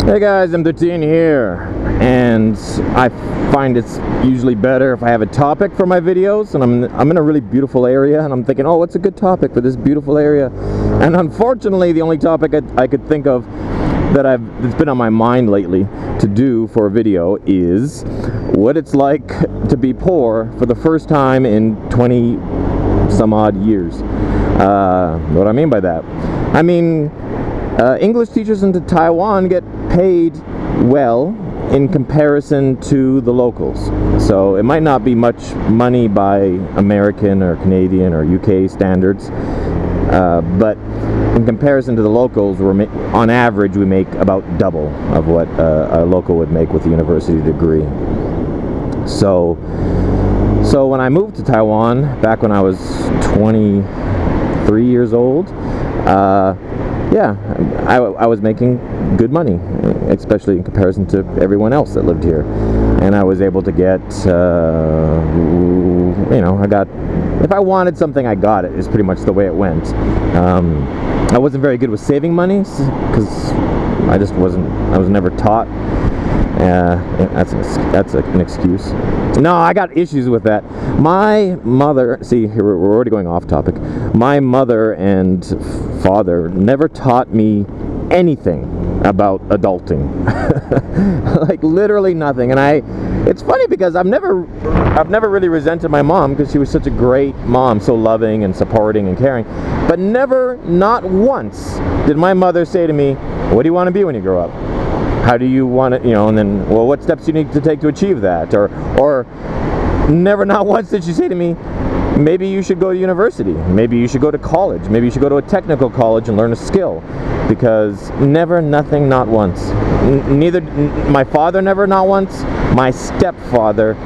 Hey guys, M13 here, and I find it's usually better if I have a topic for my videos, and I'm in a really beautiful area, and I'm thinking, oh, what's a good topic for this beautiful area? And unfortunately, the only topic I could think of that's been on my mind lately to do for a video is what it's like to be poor for the first time in 20 some odd years. What do I mean by that? I mean, English teachers in Taiwan get paid well in comparison to the locals. So it might not be much money by American or Canadian or UK standards, but in comparison to the locals, on average we make about double of what a local would make with a university degree. So when I moved to Taiwan back when I was 23 years old, yeah, I was making good money, especially in comparison to everyone else that lived here. And I was able to get, if I wanted something, I got it, is pretty much the way it went. I wasn't very good with saving money, because I was never taught. That's an excuse. No, I got issues with that. My mother, see, here we're already going off topic. My mother and father never taught me anything about adulting. Like literally nothing. And it's funny because I've never really resented my mom, because she was such a great mom, so loving and supporting and caring. But never, not once, did my mother say to me, "What do you want to be when you grow up? How do you want it?" And then, well, what steps do you need to take to achieve that? Or never, not once did she say to me, maybe you should go to university, maybe you should go to college, maybe you should go to a technical college and learn a skill. Because never, nothing, not once. Neither my father, never, not once. My stepfather,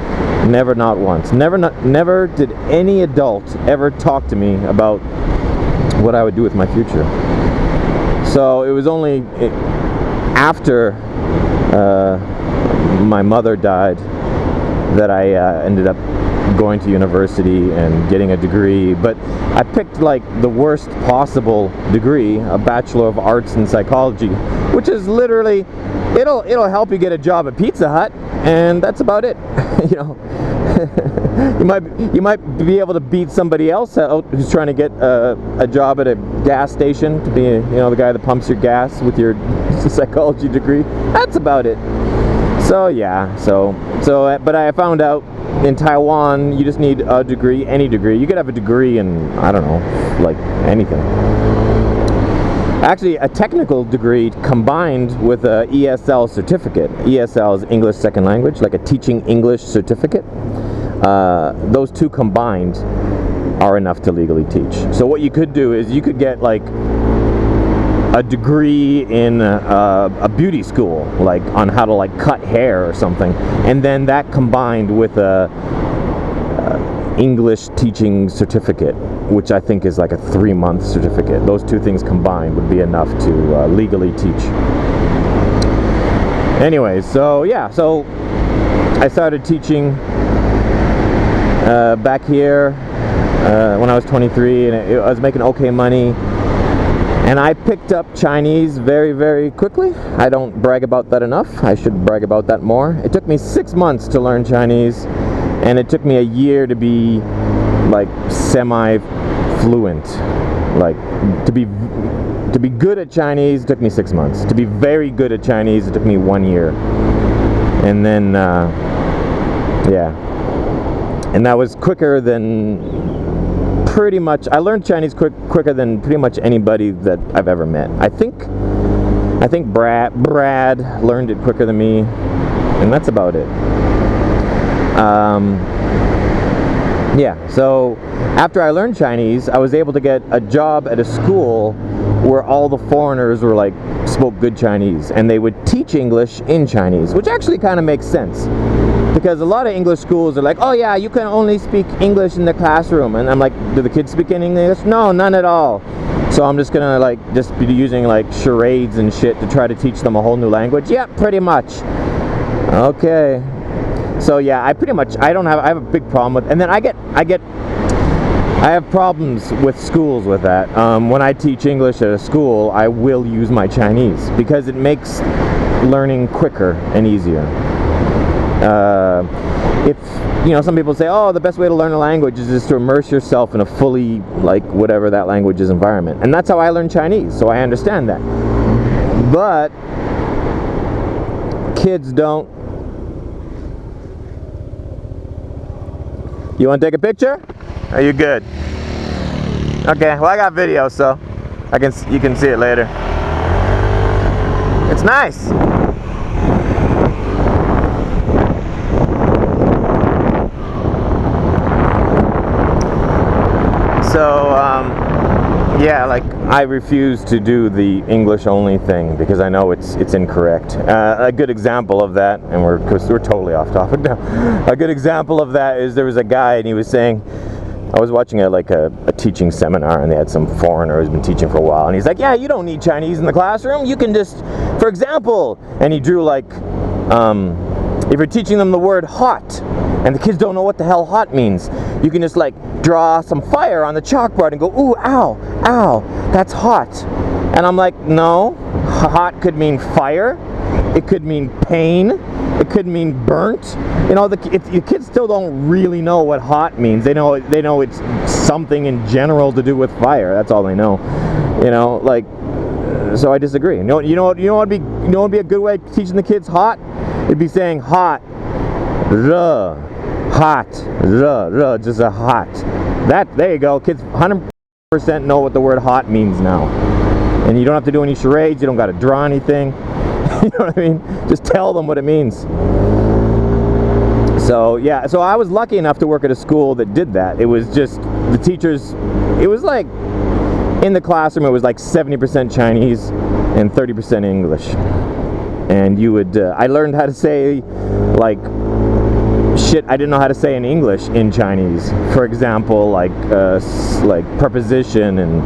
never, not once. Never did any adult ever talk to me about what I would do with my future. So it was only after my mother died that I ended up going to university and getting a degree. But I picked like the worst possible degree, a Bachelor of Arts in Psychology, which is literally, it'll help you get a job at Pizza Hut, and that's about it. You might be able to beat somebody else out who's trying to get a job at a gas station, to be the guy that pumps your gas with your psychology degree. That's about it. So yeah, but I found out in Taiwan you just need a degree, any degree. You could have a degree in, I don't know, like anything. Actually, a technical degree combined with a ESL certificate. ESL is English Second Language, like a teaching English certificate. Those two combined are enough to legally teach. So what you could do is you could get like a degree in a beauty school, like on how to like cut hair or something, and then that combined with a English teaching certificate, which I think is like a 3-month certificate. Those two things combined would be enough to legally teach. Anyway, so yeah, so I started teaching back here when I was 23, and I was making okay money. And I picked up Chinese very, very quickly. I don't brag about that enough. I should brag about that more. It took me 6 months to learn Chinese, and it took me a year to be like semi-fluent. Like to be good at Chinese, it took me 6 months. To be very good at Chinese, it took me 1 year. And then, yeah. And that was quicker than pretty much, I learned Chinese quicker than pretty much anybody that I've ever met. I think Brad learned it quicker than me, and that's about it. Yeah, so after I learned Chinese, I was able to get a job at a school where all the foreigners were like, spoke good Chinese, and they would teach English in Chinese, which actually kind of makes sense. Because a lot of English schools are like, oh yeah, you can only speak English in the classroom. And I'm like, do the kids speak any English? No, none at all. So I'm just gonna like just be using like charades and shit to try to teach them a whole new language? Yeah, pretty much. Okay. So yeah, I have a big problem with, and then I have problems with schools with that. When I teach English at a school, I will use my Chinese, because it makes learning quicker and easier. If, you know, some people say, oh, the best way to learn a language is just to immerse yourself in a fully, like, whatever that language's environment. And that's how I learned Chinese, so I understand that. But kids don't. You want to take a picture? Are you good? Okay, well, I got video, so you can see it later. It's nice. So, yeah, like, I refuse to do the English only thing because I know it's incorrect. A good example of that, and we're totally off topic now. A good example of that is there was a guy, and he was saying, I was watching a teaching seminar, and they had some foreigner who's been teaching for a while, and he's like, yeah, you don't need Chinese in the classroom. You can just, for example, and he drew like, if you're teaching them the word hot, and the kids don't know what the hell hot means, you can just like draw some fire on the chalkboard and go, ooh, ow, ow, that's hot. And I'm like, no, hot could mean fire, it could mean pain, it could mean burnt. You know, the kids still don't really know what hot means. They know it's something in general to do with fire. That's all they know. You know, like, so I disagree. You know what would be a good way of teaching the kids hot? It'd be saying hot, hot, just a hot. There you go. Kids 100% know what the word hot means now. And you don't have to do any charades. You don't got to draw anything. You know what I mean? Just tell them what it means. So, yeah. So I was lucky enough to work at a school that did that. It was just, the teachers, it was like, in the classroom, it was like 70% Chinese and 30% English. And you would, I learned how to say, like, shit I didn't know how to say in English in Chinese. For example, like preposition and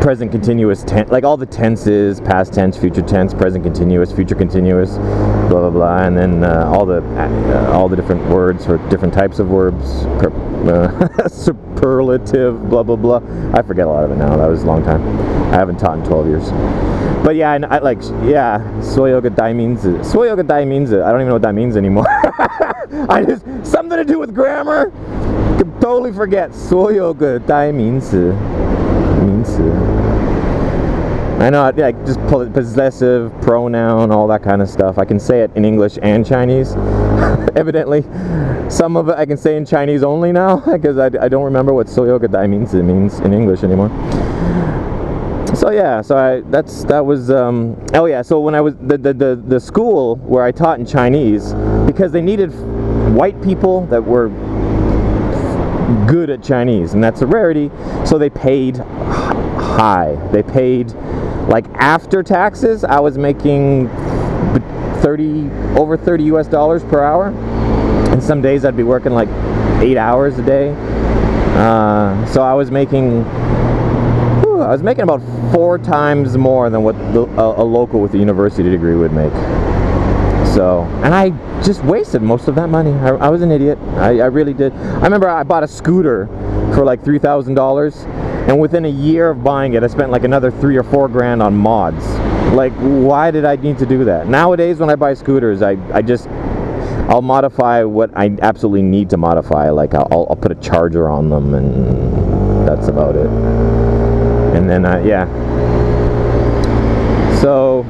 present continuous tense, like all the tenses, past tense, future tense, present continuous, future continuous, blah blah blah, and then all the different words for different types of verbs, superlative, blah blah blah. I forget a lot of it now. That was a long time. I haven't taught in 12 years. But yeah, I like, yeah, Soyoga Dai means it. Soyoga Dai means it. I don't even know what that means anymore. Something to do with grammar. Could totally forget. Soyoga Dai means it. I know, yeah, just pull it, possessive, pronoun, all that kind of stuff. I can say it in English and Chinese. Evidently, some of it I can say in Chinese only now because I don't remember what Soyoga Dai means in English anymore. So yeah, so that was oh yeah, so when I was the school where I taught in Chinese, because they needed white people that were good at Chinese, and that's a rarity, so they paid high. They paid, like, after taxes, I was making over $30 US per hour, and some days I'd be working like 8 hours a day. So I was making about 4 times more than what a local with a university degree would make. So, and I just wasted most of that money. I was an idiot. I really did. I remember I bought a scooter for like $3,000, and within a year of buying it, I spent like another $3 or $4 grand on mods. Like, why did I need to do that? Nowadays, when I buy scooters, I'll modify what I absolutely need to modify. Like, I'll put a charger on them, and that's about it. And then, yeah. So